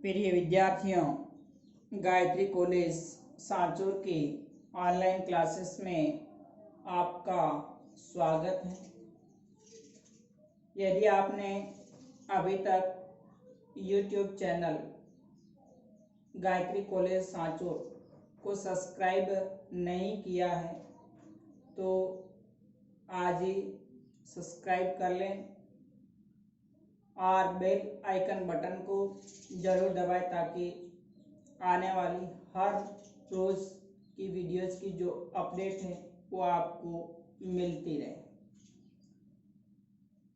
प्रिय विद्यार्थियों, गायत्री कॉलेज सांचौर के ऑनलाइन क्लासेस में आपका स्वागत है। यदि आपने अभी तक YouTube channel Gayatri college Sanchore को सब्सक्राइब नहीं किया है तो आज ही सब्सक्राइब कर लें और बेल आइकन बटन को ज़रूर दबाएं ताकि आने वाली हर रोज़ की वीडियोस की जो अपडेट है वो आपको मिलती रहे।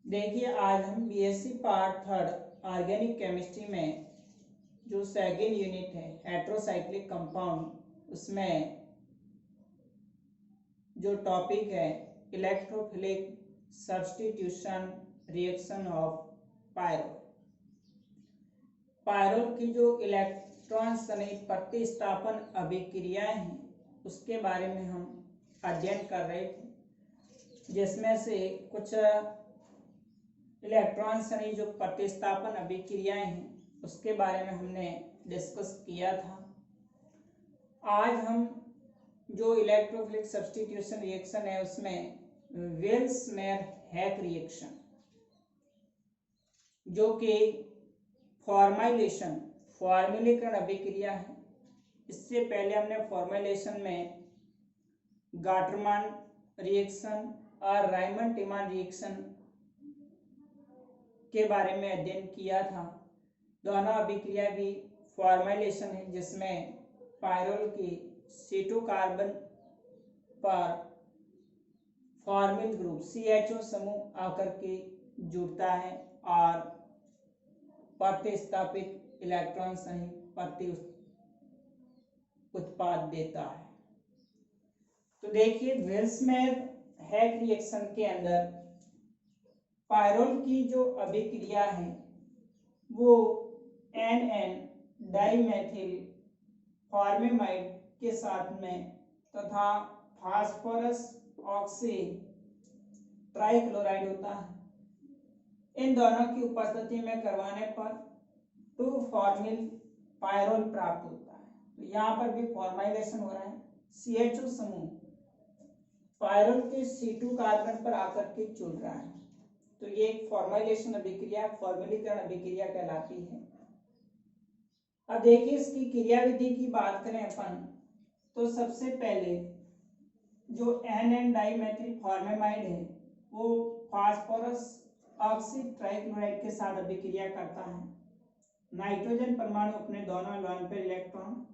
देखिए, आज हम बीएससी पार्ट 3 ऑर्गेनिक केमिस्ट्री में जो सेकंड यूनिट है हेट्रोसाइक्लिक कंपाउंड, उसमें जो टॉपिक है electrophilic substitution reaction of pyrrole. Pyrrole की जो इलेक्ट्रॉन सहित प्रतिस्थापन अभिक्रियाएं हैं उसके बारे में हम अध्ययन कर रहे थे, जिसमें से कुछ इलेक्ट्रॉन सहित जो प्रतिस्थापन अभिक्रियाएं हैं उसके बारे में हमने डिस्कस किया था। आज हम जो इलेक्ट्रोफिलिक सब्स्टिट्यूशन रिएक्शन है उसमें वेल्स-मेयर-हैक रिएक्शन, जो कि फॉर्मुलेकरण अभिक्रिया है। इससे पहले हमने फॉर्मुलेशन में गाटरमान रिएक्शन और रायमंड-टिमान रिएक्शन के बारे में अध्ययन किया था। दोनों अभिक्रिया भी फॉर्मुलेशन है, जिसमें पायरोल की C2 कार्बन पर फॉर्मिल ग्रुप CHO समूह आकर के जुड़ता है और प्रतिस्थापित इलेक्ट्रॉन सहित प्रति उत्पाद देता है। तो देखिए, वेल्स-मेयर-हैक रिएक्शन के अंदर पायरोल की जो अभिक्रिया है वो NN डाइमेथिल फॉर्मेमाइड के साथ में तथा फास्फोरस ऑक्सी ट्राइक्लोराइड होता है। इन दोनों की उपस्थिति में करवाने पर 2-फॉर्मिल पायरोल प्राप्त होता है। तो यहाँ पर भी फॉर्मुलेशन हो रहा है। CHO समूह पायरोल के C2 कार्बन पर आकर के जुड़ रहा है, तो ये एक फॉर्मुलेशन अभिक्रिया, फॉर्मुलीकरण अभिक्रिया कहलाती है। अब देखिए, इसकी क्रियाविधि की बात करें अपन तो सबसे पहले जो NN डाइमेथिल फॉर्मेमाइड है वो फास्फोरस ऑक्सी ट्राइक्लोराइड के साथ अभिक्रिया करता है। नाइट्रोजन परमाणु अपने दोनों लोन पर इलेक्ट्रॉन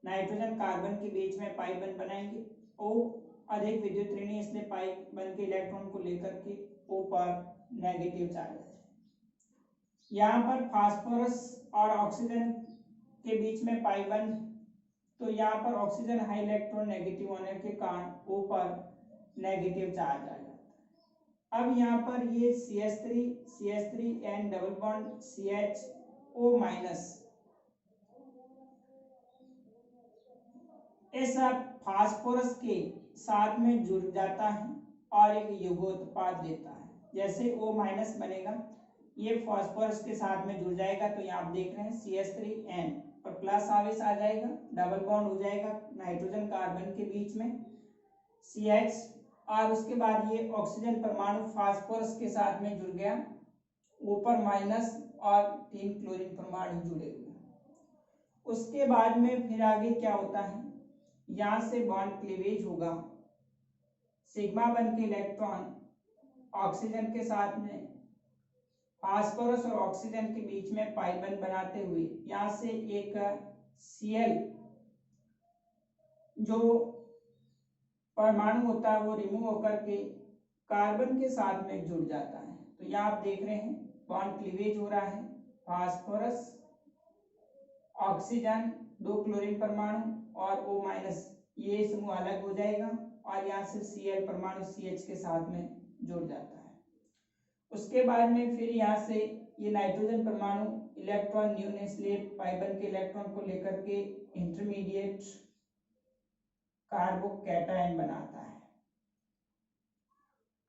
नाइट्रोजन कार्बन के बीच में पाई बंध बनाएंगे। O अधिक विद्युत ऋणी, इसलिए पाई बंध के इलेक्ट्रॉन को लेकर के O पर नेगेटिव चार्ज है। यहाँ पर फास्फोरस और ऑक्सीजन के बीच में पाई बंध, तो यहाँ पर ऑक्सीजन हाई इलेक्ट्रॉन नेगेटिव होने के कारण O पर नेगेटिव चार्ज आ जाता है। अब यहाँ पर ये CH3 and double bond CHO minus ऐसा फास्फोरस के साथ में जुड़ जाता है और एक युग्मोत्पाद देता है। जैसे O माइनस बनेगा, ये फास्फोरस के साथ में जुड़ जाएगा, तो यहाँ आप देख रहे हैं CH3N और प्लस आवेश आ जाएगा, डबल बॉन्ड हो जाएगा नाइट्रोजन कार्बन के बीच में CH, और उसके बाद ये ऑक्सीजन परमाणु फास्फोरस के साथ में जुड़ गया, ऊपर माइनस और 3 क्लोरीन परमाणु जुड़े हुए। उसके बाद में फिर आगे क्या होता है, यहाँ से बॉन्ड क्लीवेज होगा, सिग्मा बन के इलेक्ट्रॉन ऑक्सीजन के साथ में फास्फोरस और ऑक्सीजन के बीच में पाई बंध बनाते हुए यहाँ से एक Cl जो परमाणु होता है वो रिमूव होकर के कार्बन के साथ में जुड़ जाता है। तो यहाँ आप देख रहे हैं बॉन्ड क्लीवेज हो रहा है, फास्फोरस ऑक्सीजन 2 क्लोरीन परमाणु और O माइनस ये समूह अलग हो जाएगा और यहाँ से Cl परमाणु CH के साथ में जुड़ जाता है। उसके बाद में फिर यहाँ से ये नाइट्रोजन परमाणु इलेक्ट्रॉन न्यून है, इसलिए पाई बंध के इलेक्ट्रॉन को लेकर के इंटरमीडिएट कार्बोकैटायन बनाता है।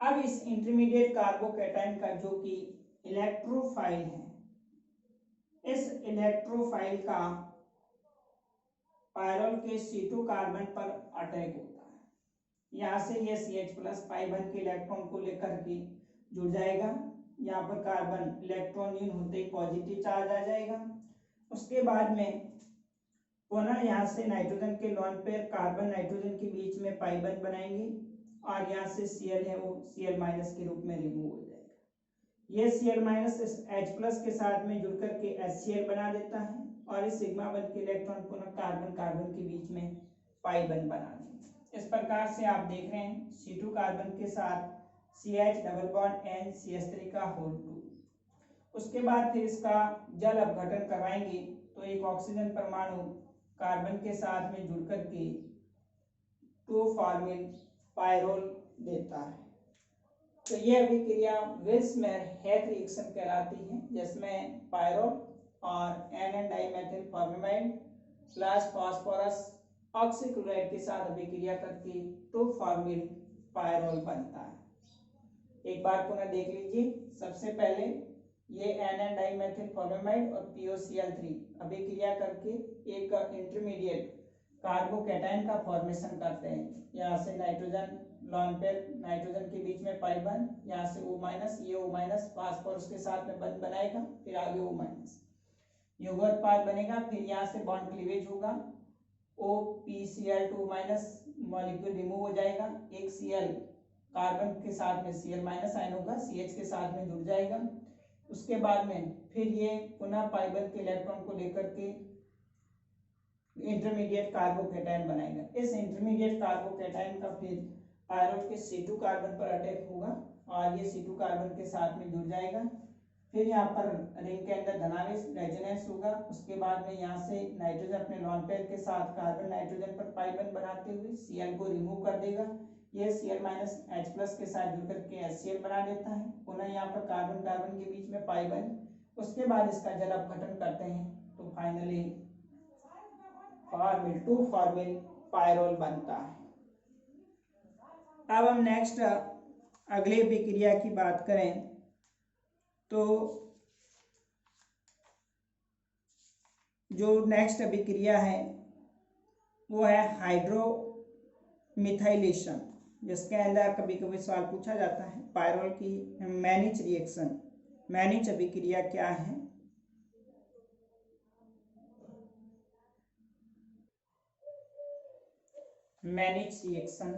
अब इस इंटरमीडिएट कार्बोकैटायन का जो कि इलेक्ट्रोफाइल है, इस इलेक्ट्रोफाइल का पायरोल के C2 कार्बन पर अटैक होता है। यहाँ से ये CH प्लस पाई बन के इलेक्ट्रॉन को लेकर के जुड़ जाएगा। यहाँ पर कार्बन इलेक्ट्रॉन इन होते ही पॉजिटिव चार्ज आ जाएगा। उसके बाद में पुनः यहाँ से नाइट्रोजन के लोन पेयर कार्बन नाइट्रोजन के बीच में पाई बन बनाएंगे और यहाँ से Cl है वो Cl माइनस के रूप में रिमूव हो जाएगा। ये Cl माइनस H प्लस के साथ में जुड़ करके HCl बना देता है और इस सिग्मा बन के इलेक्ट्रॉन पुनः कार्बन कार्बन के बीच में पाई बन बना देंगे। इस प्रकार से आप देख रहे हैं C2 कार्बन के साथ CH डबल बॉन्ड NCH3 का होल 2। उसके बाद फिर इसका जल अपघटन करवाएंगे तो एक ऑक्सीजन परमाणु कार्बन के साथ में जुड़ करके 2 फॉर्मिल पायरोल देता है। तो यह अभिक्रिया विल्स-मेयर-हेक रिएक्शन कहलाती है, जिसमें पायरोल और NN dimethyl formamide plus phosphorus oxychloride के साथ अभिक्रिया करके 2 फॉर्मिल पायरोल बनता है। एक बार पुनः देख लीजिए। सबसे पहले ये NN डाइमेथिल फॉर्मेमाइड और POCl3 अभिक्रिया करके एक इंटरमीडिएट कार्बोकैटायन का फॉर्मेशन करते हैं। यहाँ से नाइट्रोजन लॉन पेयर नाइट्रोजन के बीच में पाई बन, यहाँ से O माइनस, ये O माइनस फास्फोरस के साथ में बंध बनाएगा, फिर आगे O माइनस युग्मोत्पाद बनेगा, फिर यहाँ से बॉन्ड क्लीवेज होगा, OPCl2 माइनस मॉलिक्यूल रिमूव हो जाएगा, एक Cl कार्बन के साथ में Cl माइनस आयन होगा, CH के साथ में जुड़ जाएगा। उसके बाद में फिर ये पुनः पाई बन के इलेक्ट्रॉन को लेकर के इंटरमीडिएट कार्बोकैटायन बनाएगा। इस इंटरमीडिएट कार्बोकैटायन का फिर पायरोल के C2 कार्बन पर अटैक होगा और ये C2 कार्बन के साथ में जुड़ जाएगा। फिर यहाँ पर रिंग के अंदर धनावेश रेजोनेंस होगा। उसके बाद में यहाँ से नाइट्रोजन अपने लॉन पेयर के साथ कार्बन नाइट्रोजन पर पाई बन बनाते हुए Cl को रिमूव कर देगा। ये Cl माइनस H प्लस के साथ जुड़ करके HCl बना देता है। पुनः यहाँ पर कार्बन कार्बन के बीच में पाई बन, उसके बाद इसका जल अपघटन करते हैं तो फाइनली फॉर्मिल 2 फॉर्मिल पायरोल बनता है। अब हम नेक्स्ट अगले अभिक्रिया की बात करें तो जो नेक्स्ट अभिक्रिया है वो है हाइड्रोमिथाइलेशन, जिसके अंदर कभी कभी सवाल पूछा जाता है पायरोल की मैनिच रिएक्शन। मैनिच अभिक्रिया क्या है? मैनिच रिएक्शन,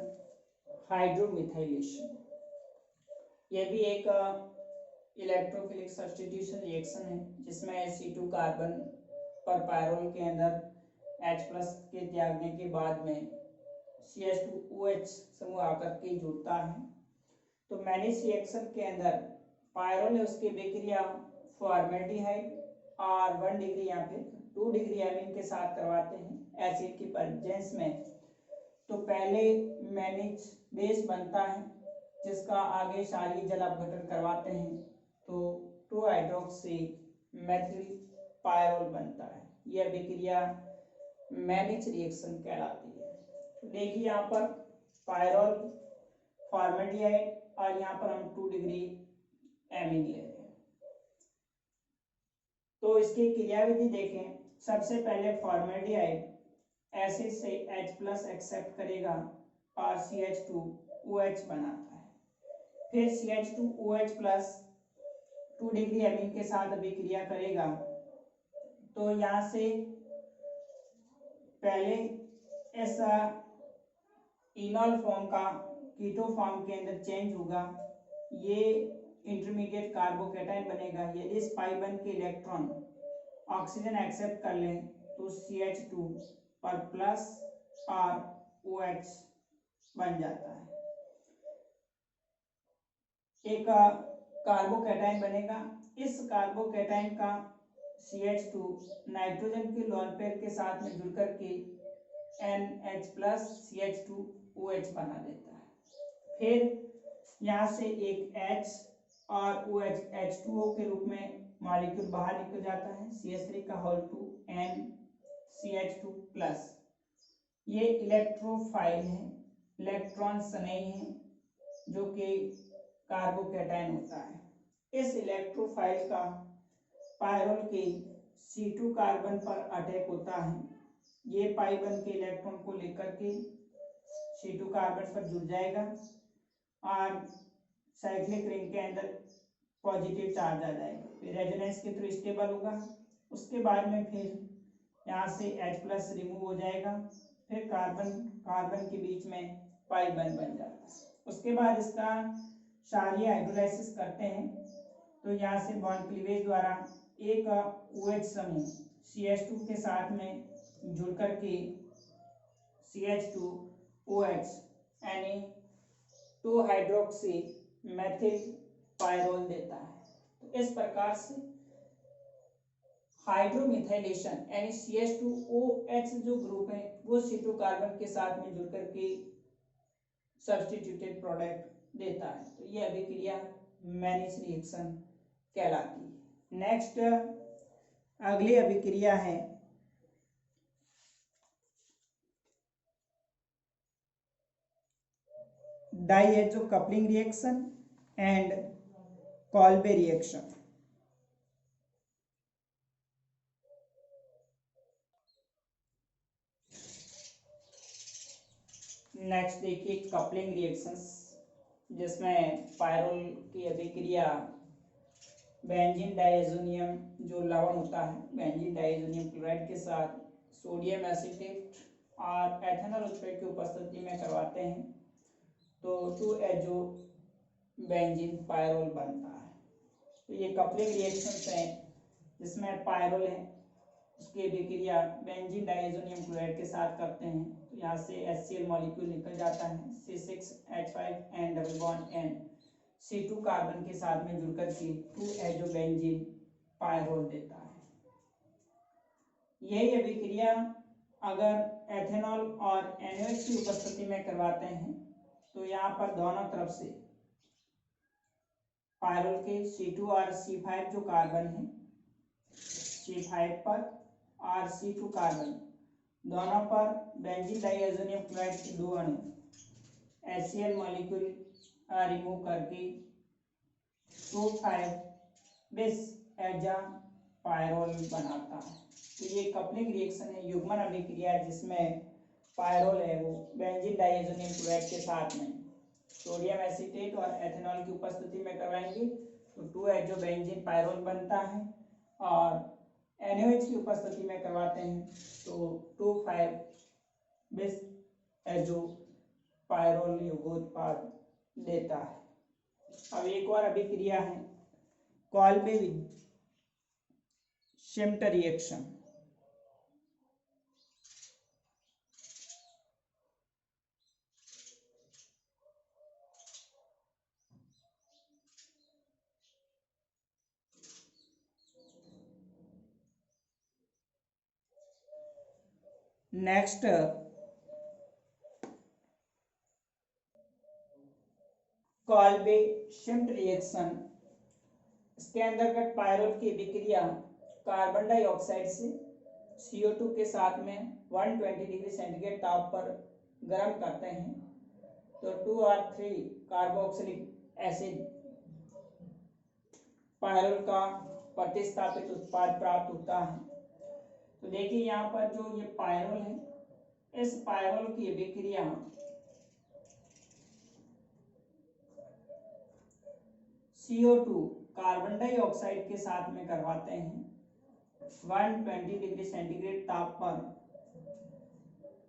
हाइड्रोमिथाइलेशन, यह भी एक इलेक्ट्रोफिलिक सब्स्टिट्यूशन रिएक्शन है, जिसमें C2 कार्बन पर पायरोल के अंदर H प्लस के त्यागने के बाद में CH2OH समूह आकर के जुड़ता है। तो मैनिच रिएक्शन के अंदर पायरोल है उसकी अभिक्रिया फॉर्मेल्डिहाइड और 1 डिग्री या फिर 2 डिग्री एमीन के साथ करवाते हैं एसिड की प्रेजेंस में। तो पहले मैनिच बेस बनता है जिसका आगे क्षारीय जल अपघटन करवाते हैं तो 2 हाइड्रोक्सी मेथिल पायरोल बनता है। यह अभिक्रिया मैनिच रिएक्शन कहलाती है। तो देखिए यहाँ पर पायरोल फॉर्मेल्डिहाइड और यहाँ पर हम 2 डिग्री एमीन ले रहे हैं। तो इसकी क्रियाविधि देखें। सबसे पहले फॉर्मेल्डिहाइड एसिड से H प्लस एक्सेप्ट करेगा और CH2OH बनाता है। फिर CH2OH प्लस 2 डिग्री एमीन के साथ अभिक्रिया करेगा तो यहाँ से पहले ऐसा इनॉल फॉर्म का कीटो फॉर्म के अंदर चेंज होगा। ये इंटरमीडिएट कार्बोकैटायन बनेगा। यदि इस पाई बन के इलेक्ट्रॉन ऑक्सीजन एक्सेप्ट कर लें तो CH2 पर प्लस और OH बन जाता है। एक कार्बोकैटायन बनेगा। इस कार्बोकैटायन का CH2 नाइट्रोजन के लोन पेयर के साथ में जुड़ करके NH प्लस CH2OH बना देता है। फिर यहाँ से एक H और OH H2O के रूप में मॉलिक्यूल बाहर निकल जाता है। CH3 का होल 2 NCH2 प्लस। ये इलेक्ट्रोफाइल है, इलेक्ट्रॉन स्नेही है जो कि कार्बोकैटायन होता है। इस इलेक्ट्रोफाइल का पायरोल के C2 कार्बन पर अटैक होता है, ये पाई बन के इलेक्ट्रॉन को लेकर के C2 कार्बन पर जुड़ जाएगा और साइक्लिक रिंग के अंदर पॉजिटिव चार्ज आ जाएगा, फिर रेजोनेंस के थ्रू स्टेबल होगा। उसके बाद में फिर यहाँ से H+ रिमूव हो जाएगा, फिर कार्बन कार्बन के बीच में पाई बन जाता है। उसके बाद इसका क्षारीय हाइड्रोलाइसिस करते हैं, तो यहाँ से बॉन्ड क्लीवेज द्वारा एक OH समूह CH2 के साथ में जुड़ करके CH2OH यानी 2 हाइड्रोक्सी मेथिल पायरोल देता है। तो इस प्रकार से हाइड्रोमिथाइलेशन यानी CH2OH जो ग्रुप है वो C2 कार्बन के साथ में जुड़ करके सब्स्टिट्यूटेड प्रोडक्ट देता है। तो ये अभिक्रिया मैनिस रिएक्शन कहलाती है। नेक्स्ट अगली अभिक्रिया है diazo coupling reaction and Kolbe reaction. Next देखिए कपलिंग रिएक्शंस, जिसमें पायरोल की अभिक्रिया बेंजीन डाइएजोनियम जो लवण होता है बेंजीन डाइएजोनियम क्लोराइड के साथ सोडियम एसीटेट और एथेनॉल उत्प्रेरक की उपस्थिति में करवाते हैं, तो 2-एजो बेंजीन पायरोल बनता है। तो ये कपलिंग रिएक्शंस हैं जिसमें पायरोल है उसकी अभिक्रिया बेंजीन डाइएजोनियम क्लोराइड के साथ करते हैं, तो यहाँ से HCl मॉलिक्यूल निकल जाता है, C6H5 double bond N C2 carbon के साथ में जुड़कर के 2-एजो बेंजीन पायरोल देता है। यही अभिक्रिया अगर एथेनॉल और NaOH की उपस्थिति में करवाते हैं, तो यहाँ पर दोनों तरफ से पायरोल के C2 और C5 जो कार्बन है C5 पर और C2 कार्बन दोनों पर बेंजीन डाइएजोनियम क्लोराइड के 2 अणु HCl मॉलिक्यूल रिमूव करके 2,5 बिस एजा पायरोल बनाता है। तो ये कपलिंग रिएक्शन है, युग्मन अभिक्रिया जिसमें पायरोल है वो बेंजीन डाइएजोनियम क्लोराइड के साथ में सोडियम एसीटेट और एथेनॉल की उपस्थिति में करवाएंगे, तो 2-एजो बेंजीन पायरोल बनता है, और NaOH की उपस्थिति में करवाते हैं तो 2,5 बिस एजो पायरोल युगोत्पाद देता है। अब एक और अभिक्रिया है Kolbe शिम्ट reaction. Next Kolbe शिम्ट reaction, इसके अंतर्गत पायरोल की अभिक्रिया कार्बन डाइऑक्साइड से CO2 के साथ में 120 डिग्री सेंटीग्रेड ताप पर गर्म करते हैं, तो 2 और 3 कार्बोक्सिलिक एसिड पायरोल का प्रतिस्थापित उत्पाद प्राप्त होता है। तो देखिए यहाँ पर जो ये पायरोल है, इस पायरोल की अभिक्रिया CO2 कार्बन डाइऑक्साइड के साथ में करवाते हैं 120 डिग्री सेंटीग्रेड ताप पर,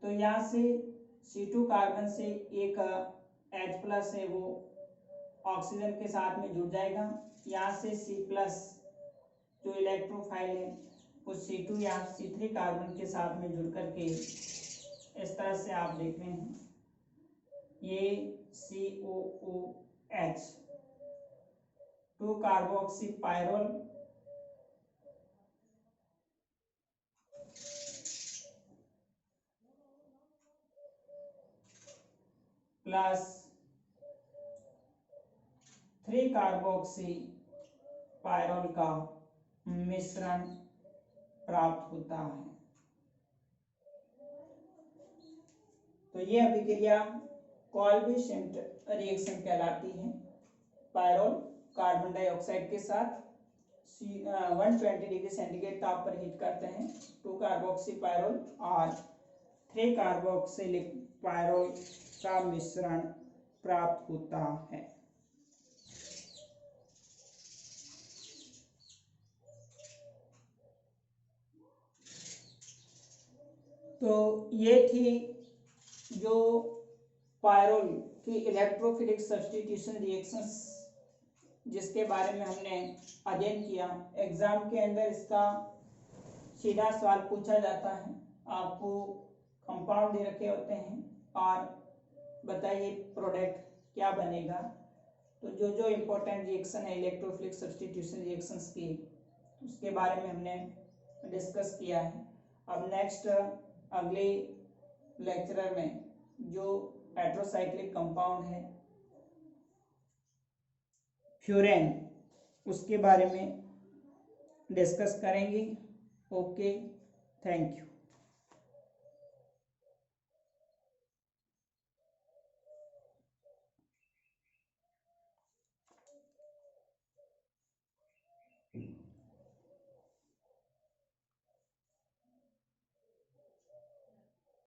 तो यहाँ से C2 कार्बन से एक H+ है वो ऑक्सीजन के साथ में जुड़ जाएगा, यहाँ से C+ जो इलेक्ट्रोफाइल है वो C2 या C3 कार्बन के साथ में जुड़ करके इस तरह से आप देख रहे हैं ये COOH 2 carboxy pyrrole plus 3 carboxy pyrrole का मिश्रण प्राप्त होता है। तो ये अभिक्रिया कॉल्बे शिम्ट रिएक्शन कहलाती है। पायरोल कार्बन डाइऑक्साइड के साथ 120 डिग्री सेंटीग्रेड ताप पर हीट करते हैं 2 कार्बोक्सी पायरोल और 3 कार्बोक्सिलिक पायरोल का मिश्रण प्राप्त होता है। तो ये थी जो पायरोल की इलेक्ट्रोफिलिक सब्स्टिट्यूशन रिएक्शंस जिसके बारे में हमने अध्ययन किया। एग्जाम के अंदर इसका सीधा सवाल पूछा जाता है, आपको कंपाउंड दे रखे होते हैं और बताइए प्रोडक्ट क्या बनेगा। तो जो जो इम्पोर्टेंट रिएक्शन है इलेक्ट्रोफिलिक सब्स्टिट्यूशन रिएक्शंस की उसके बारे में हमने डिस्कस किया है। अब नेक्स्ट अगले लेक्चरर में जो हेटेरोसाइक्लिक कंपाउंड है फ्यूरेन उसके बारे में डिस्कस करेंगे। Okay, thank you.